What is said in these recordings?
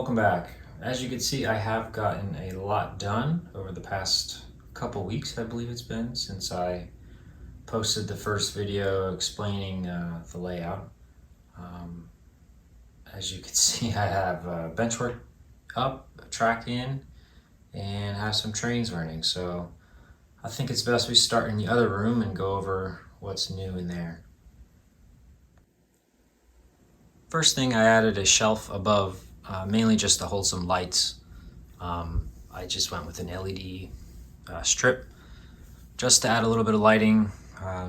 Welcome back. As you can see, I have gotten a lot done over the past couple weeks, I believe it's been, since I posted the first video explaining the layout. As you can see, I have Benchwork up, a track in, and have some trains running. So I think it's best we start in the other room and go over what's new in there. First thing, I added a shelf above, mainly just to hold some lights. I just went with an LED strip just to add a little bit of lighting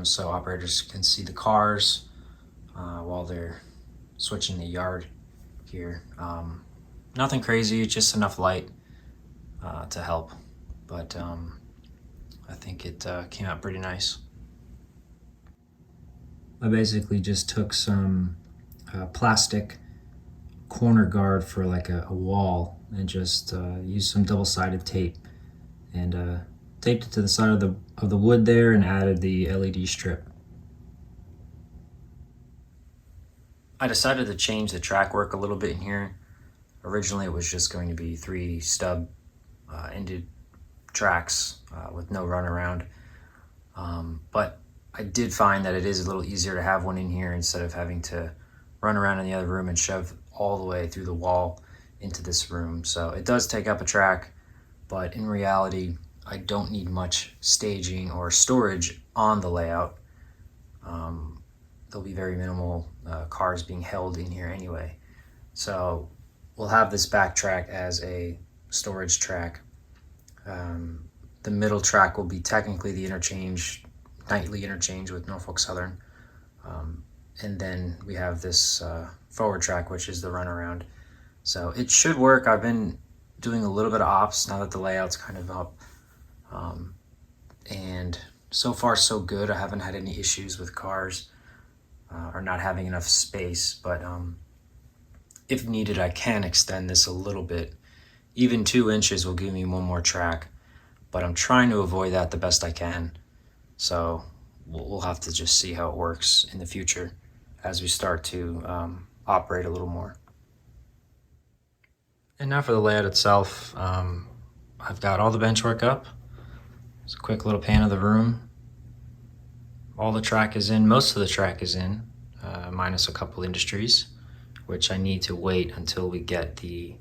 so operators can see the cars while they're switching the yard here. Nothing crazy, just enough light to help, but I think it came out pretty nice. I basically just took some plastic corner guard for like a wall and just used some double-sided tape and taped it to the side of the wood there and added the LED strip. I decided to change the track work a little bit in here. Originally it was just going to be 3 stub ended tracks with no runaround, but I did find that it is a little easier to have one in here instead of having to run around in the other room and shove all the way through the wall into this room. So it does take up a track, but in reality, I don't need much staging or storage on the layout. There'll be very minimal cars being held in here anyway. So we'll have this back track as a storage track. The middle track will be technically the nightly interchange with Norfolk Southern. And then we have this forward track, which is the runaround. So it should work. I've been doing a little bit of ops now that the layout's kind of up. And so far so good. I haven't had any issues with cars or not having enough space, but if needed, I can extend this a little bit. Even 2 inches will give me one more track, but I'm trying to avoid that the best I can. So we'll have to just see how it works in the future as we start to operate a little more. And now for the layout itself, I've got all the benchwork up. It's a quick little pan of the room. All the track is in, most of the track is in, minus a couple industries, which I need to wait until we get the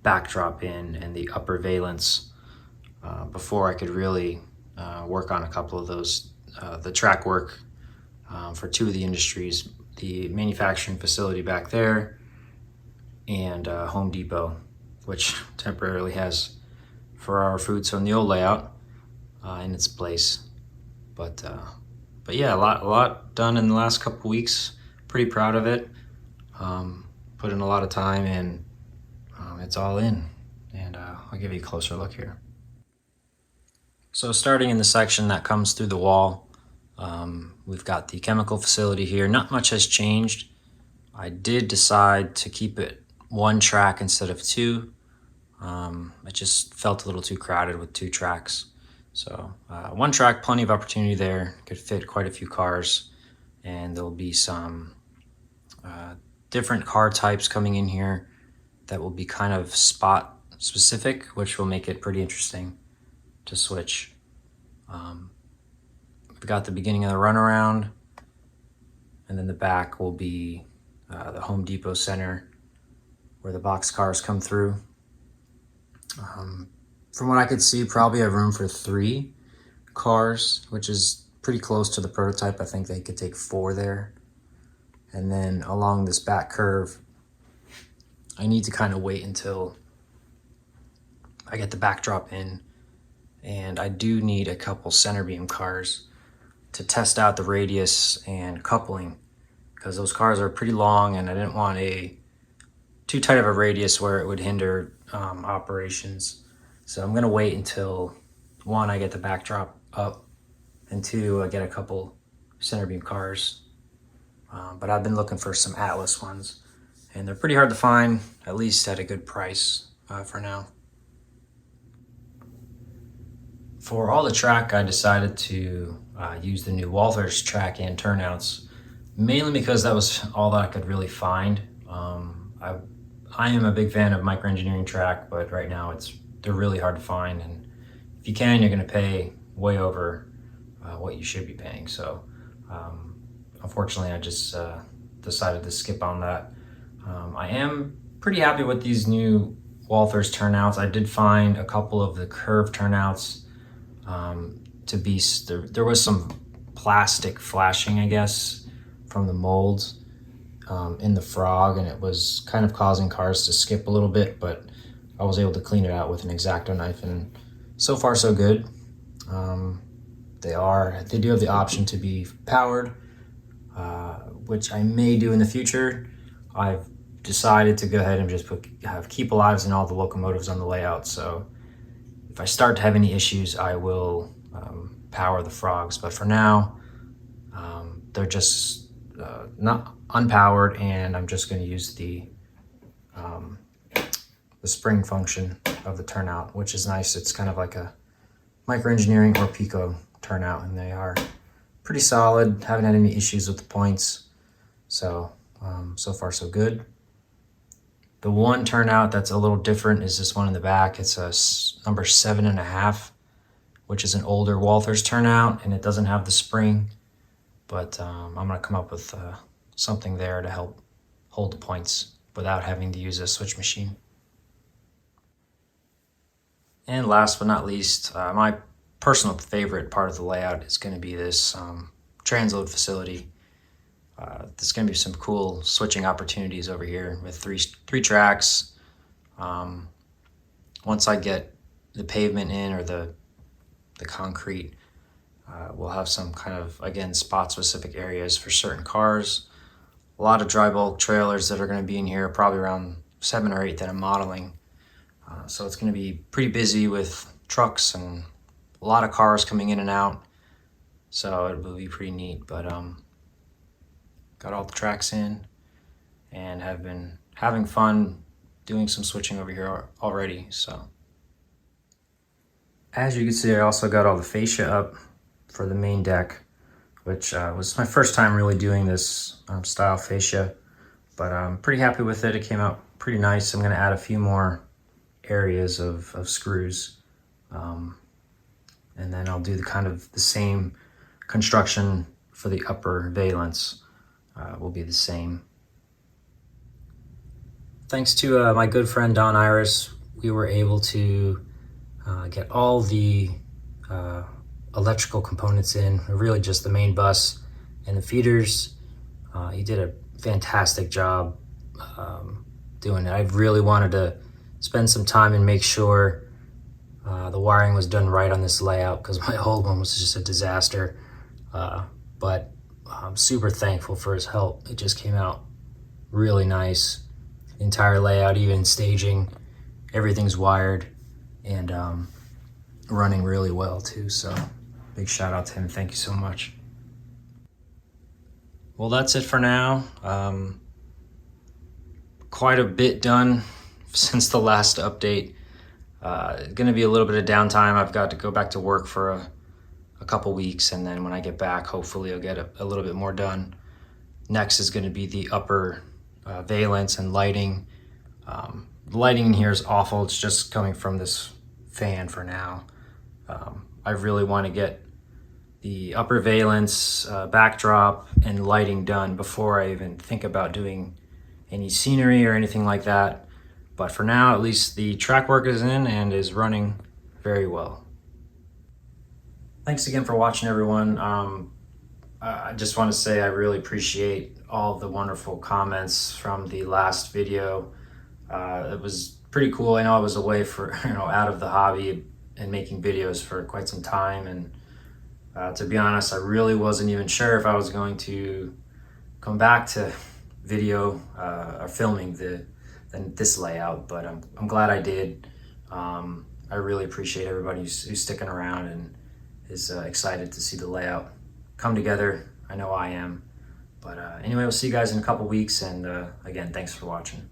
backdrop in and the upper valence before I could really work on a couple of those, the track work for 2 of the industries, the manufacturing facility back there and Home Depot, which temporarily has Ferrara Foods on the old layout in its place. But yeah, a lot done in the last couple weeks. Pretty proud of it. Put in a lot of time and it's all in. And I'll give you a closer look here. So starting in the section that comes through the wall, we've got the chemical facility here. Not much has changed. I did decide to keep it 1 track instead of 2. It just felt a little too crowded with 2 tracks. So 1 track, plenty of opportunity there. Could fit quite a few cars, and there'll be some different car types coming in here that will be kind of spot specific, which will make it pretty interesting to switch. We've got the beginning of the runaround, and then the back will be the Home Depot Center where the box cars come through. From what I could see, probably have room for 3 cars, which is pretty close to the prototype. I think they could take 4 there. And then along this back curve, I need to kind of wait until I get the backdrop in, and I do need a couple center beam cars to test out the radius and coupling, because those cars are pretty long and I didn't want too tight of a radius where it would hinder operations. So I'm gonna wait until 1, I get the backdrop up, and 2, I get a couple center beam cars. But I've been looking for some Atlas ones, and they're pretty hard to find, at least at a good price for now. For all the track, I decided to use the new Walther's track and turnouts, mainly because that was all that I could really find. I am a big fan of microengineering track, but right now they're really hard to find, and if you can, you're going to pay way over what you should be paying. So unfortunately, I just decided to skip on that. I am pretty happy with these new Walthers turnouts. I did find a couple of the curved turnouts to be, there was some plastic flashing, I guess, from the molds in the frog, and it was kind of causing cars to skip a little bit, but I was able to clean it out with an X-Acto knife, and so far so good. They do have the option to be powered, which I may do in the future. I've decided to go ahead and just have keep alives in all the locomotives on the layout, so if I start to have any issues, I will power the frogs, but for now they're just not unpowered, and I'm just going to use the spring function of the turnout, which is nice. It's kind of like a microengineering or Pico turnout, and they are pretty solid. Haven't had any issues with the points, so so far so good. The one turnout that's a little different is this one in the back. It's a number 7.5, which is an older Walthers turnout, and it doesn't have the spring, but I'm gonna come up with something there to help hold the points without having to use a switch machine. And last but not least, my personal favorite part of the layout is going to be this transload facility. There's going to be some cool switching opportunities over here with three tracks. Once I get the pavement in, or the concrete, we'll have some kind of, again, spot specific areas for certain cars. A lot of dry bulk trailers that are going to be in here, probably around 7 or 8 that I'm modeling. So it's going to be pretty busy with trucks and a lot of cars coming in and out. So it will be pretty neat, but got all the tracks in and have been having fun doing some switching over here already. So as you can see, I also got all the fascia up for the main deck, which was my first time really doing this style fascia, but I'm pretty happy with it. It came out pretty nice. I'm going to add a few more areas of screws, and then I'll do the same construction for the upper valence. Will be the same. Thanks to my good friend Don Iris, we were able to get all the electrical components in, really just the main bus and the feeders. He did a fantastic job doing it. I really wanted to spend some time and make sure the wiring was done right on this layout, because my old one was just a disaster. But I'm super thankful for his help. It just came out really nice. The entire layout, even staging, everything's wired and running really well too. So big shout out to him. Thank you so much. Well, that's it for now. Quite a bit done since the last update. Going to be a little bit of downtime. I've got to go back to work for a couple weeks, and then when I get back, hopefully I'll get a little bit more done. Next is going to be the upper valence and lighting. The lighting in here is awful. It's just coming from this fan for now. I really want to get the upper valence, backdrop, and lighting done before I even think about doing any scenery or anything like that. But for now, at least the track work is in and is running very well. Thanks again for watching, everyone. I just want to say I really appreciate all the wonderful comments from the last video. It was pretty cool. I know I was away for, out of the hobby and making videos for quite some time, and to be honest, I really wasn't even sure if I was going to come back to video or filming this layout, but I'm glad I did. I really appreciate everybody who's sticking around and is excited to see the layout come together. I know I am. But anyway, we'll see you guys in a couple weeks, and again, thanks for watching.